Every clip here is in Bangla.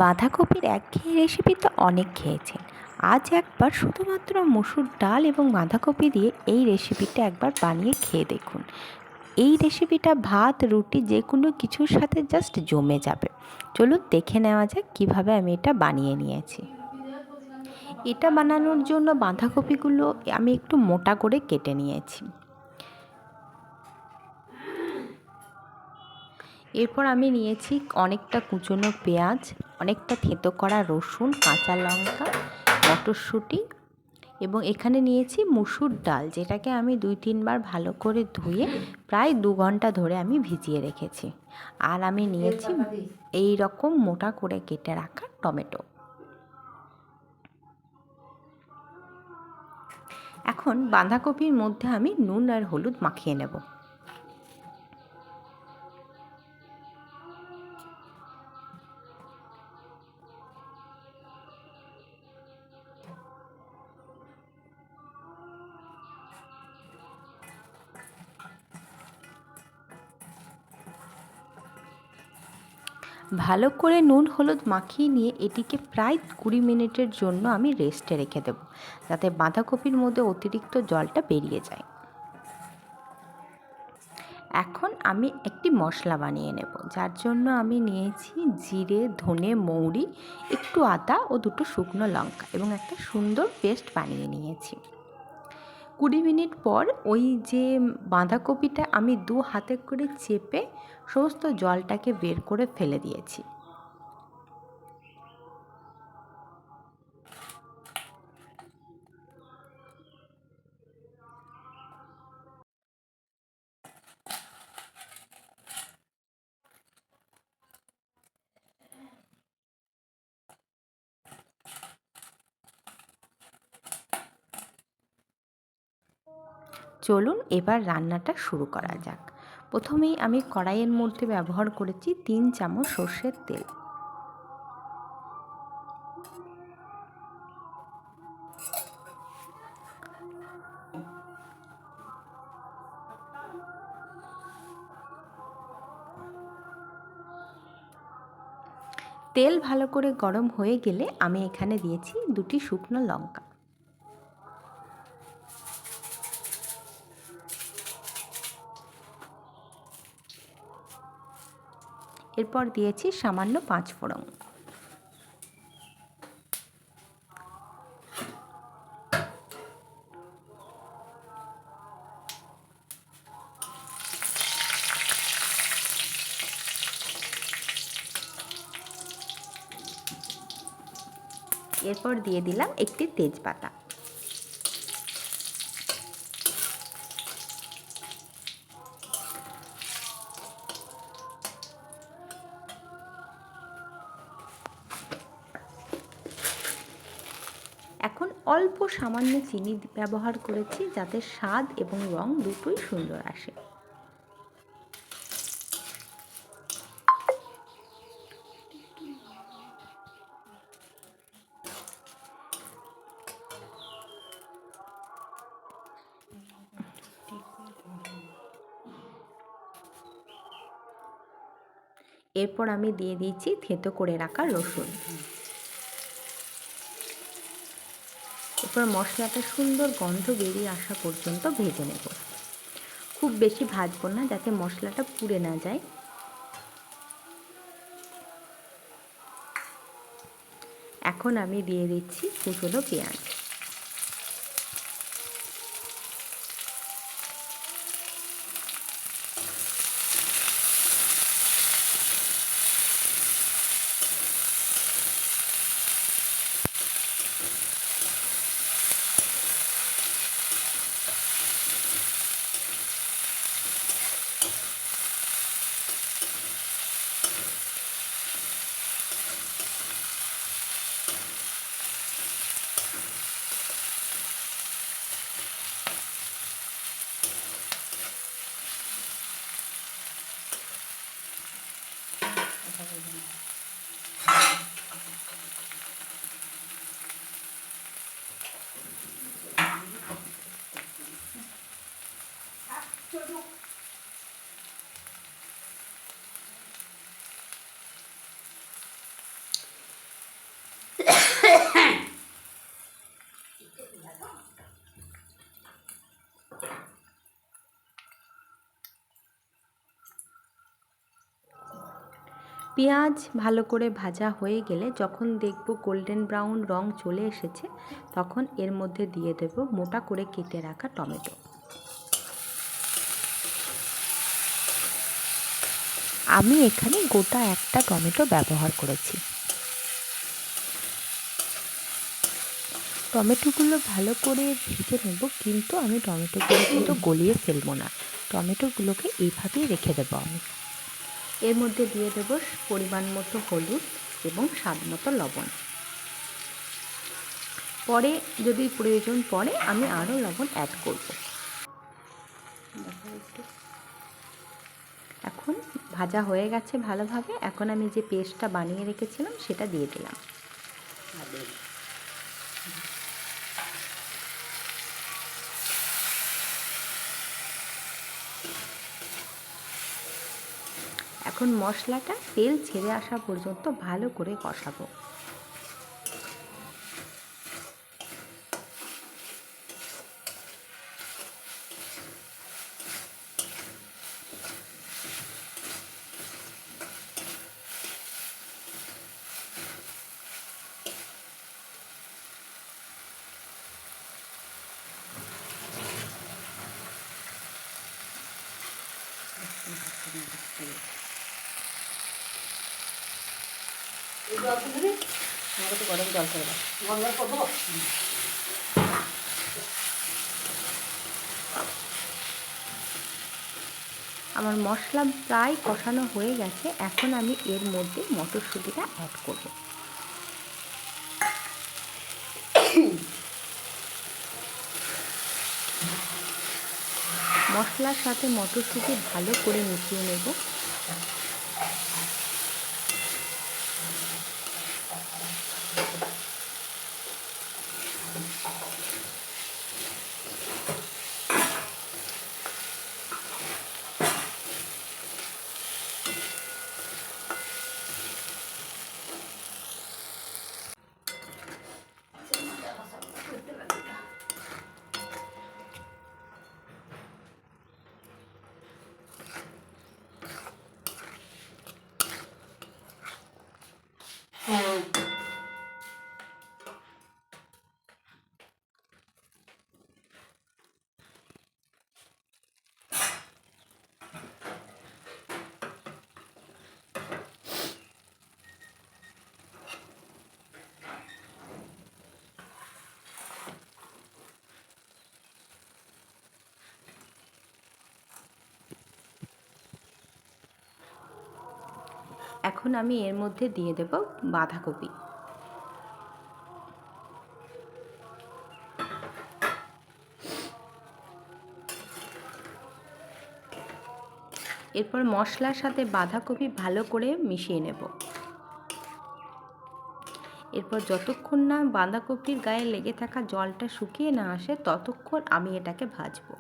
বাঁধাকপির একঘেয়ে রেসিপি তো অনেক খেয়েছেন। আজ একবার শুধুমাত্র মসুর ডাল এবং বাঁধাকপি দিয়ে এই রেসিপিটা একবার বানিয়ে খেয়ে দেখুন। এই রেসিপিটা ভাত, রুটি যে কোনো কিছুর সাথে জাস্ট জমে যাবে। চলুন দেখে নেওয়া যাক কীভাবে আমি এটা বানিয়ে নিয়েছি। এটা বানানোর জন্য বাঁধাকপিগুলো আমি একটু মোটা করে কেটে নিয়েছি। এরপর আমি নিয়েছি অনেকটা কুচনো পেঁয়াজ, অনেকটা থেঁতো করা রসুন, কাঁচা লঙ্কা, মটরশুঁটি এবং এখানে নিয়েছি মুসুর ডাল, যেটাকে আমি 2-3 বার ভালো করে ধুয়ে প্রায় 2 ঘন্টা ধরে আমি ভিজিয়ে রেখেছি। আর আমি নিয়েছি এই রকম মোটা করে কেটে রাখা টমেটো। এখন বাঁধাকপির মধ্যে আমি নুন আর হলুদ মাখিয়ে নেব। ভালো করে নুন হলুদ মাখিয়ে নিয়ে এটিকে প্রায় 20 মিনিটের জন্য আমি রেস্টে রেখে দেব, যাতে বাঁধাকপির মধ্যে অতিরিক্ত জলটা বেরিয়ে যায়। এখন আমি একটি মশলা বানিয়ে নেব, যার জন্য আমি নিয়েছি জিরে, ধনে, মৌরি, একটু আদা ও 2টো শুকনো লঙ্কা এবং একটা সুন্দর পেস্ট বানিয়ে নিয়েছি। 20 মিনিট পর ওই যে বাঁধাকপিটা আমি 2 হাতে করে চেপে সমস্ত জলটাকে বের করে ফেলে দিয়েছি। চলুন এবার রান্নাটা শুরু করা যাক। প্রথমেই আমি কড়াইয়ের মধ্যে ব্যবহার করেছি 3 চামচ সর্ষের তেল। তেল ভালো করে গরম হয়ে গেলে আমি এখানে দিয়েছি 2টি শুকনো লঙ্কা। এরপর দিয়েছি সামান্য 5 ফোড়ন। এরপর দিয়ে দিলাম একটি তেজপাতা। এখন অল্প সামান্য চিনি ব্যবহার করেছি, যাতে স্বাদ এবং রং দুটোই সুন্দর আসে। এরপর আমি দিয়ে দিয়েছি থেঁতো করে রাখা রসুন। এরপর মশলাটা সুন্দর গন্ধ বেরিয়ে আসা পর্যন্ত ভেজে নেব। খুব বেশি ভাজবো না, যাতে মশলাটা পুড়ে না যায়। এখন আমি দিয়ে দিচ্ছি কুচনো পেঁয়াজ। পেঁয়াজ ভালো করে ভাজা হয়ে গেলে যখন দেখব গোল্ডেন ব্রাউন রং চলে এসেছে, তখন এর মধ্যে দিয়ে দেব মোটা করে কেটে রাখা টমেটো। আমি এখানে গোটা একটা টমেটো ব্যবহার করেছি। টমেটোগুলো ভালো করে ভেজে নেব, কিন্তু আমি টমেটোগুলো কিন্তু গলিয়ে ফেলবো না, টমেটোগুলোকে এইভাবেই রেখে দেবো আমি। এর মধ্যে দিয়ে দেব পরিমাণ মতো হলুদ এবং স্বাদ মতো লবণ। পরে যদি প্রয়োজন পড়ে আমি আরও লবণ অ্যাড করব। এখন ভাজা হয়ে গেছে ভালোভাবে, এখন আমি যে পেস্টটা বানিয়ে রেখেছিলাম সেটা দিয়ে দিলাম। এখন মশলাটা তেল ছেড়ে আসা পর্যন্ত ভালো করে কষাবো। গরম জল করে দাও। আমার মশলা প্রায় কষানো হয়ে গেছে, এখন আমি এর মধ্যে মটরশুঁটিটা অ্যাড করব। মশলার সাথে মটরশুঁটি ভালো করে মিশিয়ে নেব। এখন আমি এর মধ্যে দিয়ে দেব বাঁধাকপি। এরপর মশলার সাথে বাঁধাকপি ভালো করে মিশিয়ে নেব। এরপর যতক্ষণ না বাঁধাকপির গায়ে লেগে থাকা জলটা শুকিয়ে না আসে ততক্ষণ আমি এটাকে ভাজবো।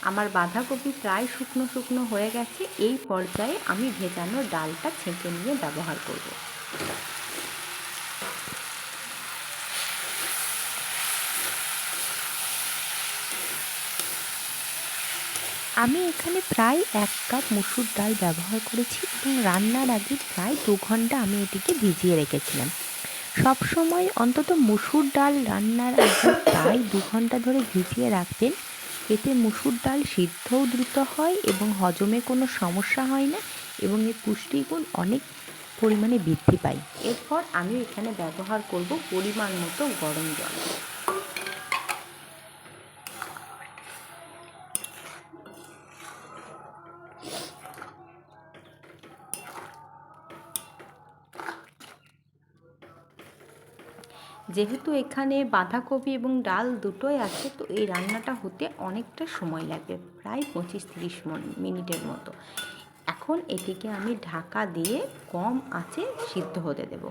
আমার বাঁধাকপি প্রায় শুকনো শুকনো হয়ে গেছে, এই পর্যায়ে আমি ভেজানো ডালটা ছেঁকে নিয়ে ব্যবহার করব। আমি এখানে প্রায় 1 কাপ মুসুর ডাল ব্যবহার করেছি এবং রান্নার আগে প্রায় 2 ঘন্টা আমি এটিকে ভিজিয়ে রেখেছিলাম। সবসময় অন্তত মুসুর ডাল রান্নার আগে প্রায় 2 ঘন্টা ধরে ভিজিয়ে রাখবেন। এতে মুসুর ডাল সিদ্ধও দ্রুত হয় এবং হজমে কোনো সমস্যা হয় না এবং এর পুষ্টিগুণ অনেক পরিমাণে বৃদ্ধি পায়। এরপর আমি এখানে ব্যবহার করব পরিমাণ মতো গরম জল। যেহেতু এখানে বাঁধাকপি এবং ডাল দুটোই আছে, তো এই রান্নাটা হতে অনেকটা সময় লাগবে, প্রায় 25-30 মিনিটের মতো। এখন এটিকে আমি ঢাকা দিয়ে কম আঁচে সিদ্ধ হতে দেব।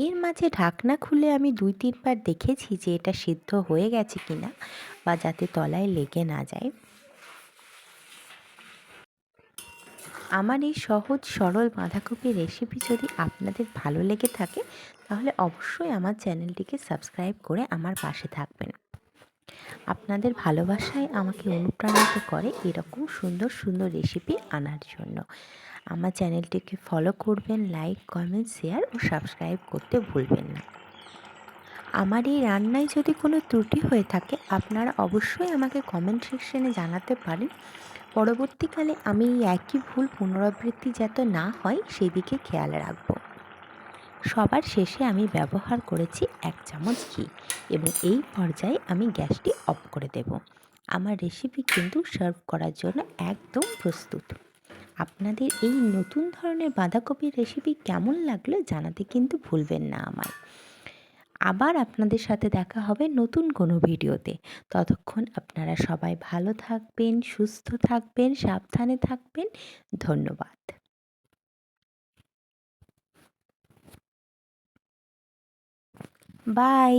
এর মাঝে ঢাকনা খুলে আমি 2-3 বার দেখেছি যে এটা সিদ্ধ হয়ে গেছে কিনা বা যাতে তলায় লেগে না যায়। আমার এই সহজ সরল বাঁধাকপির রেসিপি যদি আপনাদের ভালো লেগে থাকে তাহলে অবশ্যই আমার চ্যানেলটিকে সাবস্ক্রাইব করে আমার পাশে থাকবেন। আপনাদের ভালোবাসাই আমাকে অনুপ্রাণিত করে এরকম সুন্দর সুন্দর রেসিপি আনার জন্য। আমার চ্যানেলটিকে ফলো করবেন, লাইক, কমেন্ট, শেয়ার ও সাবস্ক্রাইব করতে ভুলবেন না। আমার এই রান্নায় যদি কোনো ত্রুটি হয়ে থাকে আপনারা অবশ্যই আমাকে কমেন্ট সেকশনে জানাতে পারেন। পরবর্তীকালে আমি এই একই ভুল পুনরাবৃত্তি যাতে না হয় সেদিকে খেয়াল রাখব। সবার শেষে আমি ব্যবহার করেছি 1 চামচ ঘি এবং এই পর্যায়ে আমি গ্যাসটি অফ করে দেব। আমার রেসিপি কিন্তু সার্ভ করার জন্য একদম প্রস্তুত। আপনাদের এই নতুন ধরনের বাঁধাকপির রেসিপি কেমন লাগলো জানাতে কিন্তু ভুলবেন না আমায়। আবার আপনাদের সাথে দেখা হবে নতুন কোনো ভিডিওতে। ততক্ষণ আপনারা সবাই ভালো থাকবেন, সুস্থ থাকবেন, সাবধানে থাকবেন। ধন্যবাদ। বাই।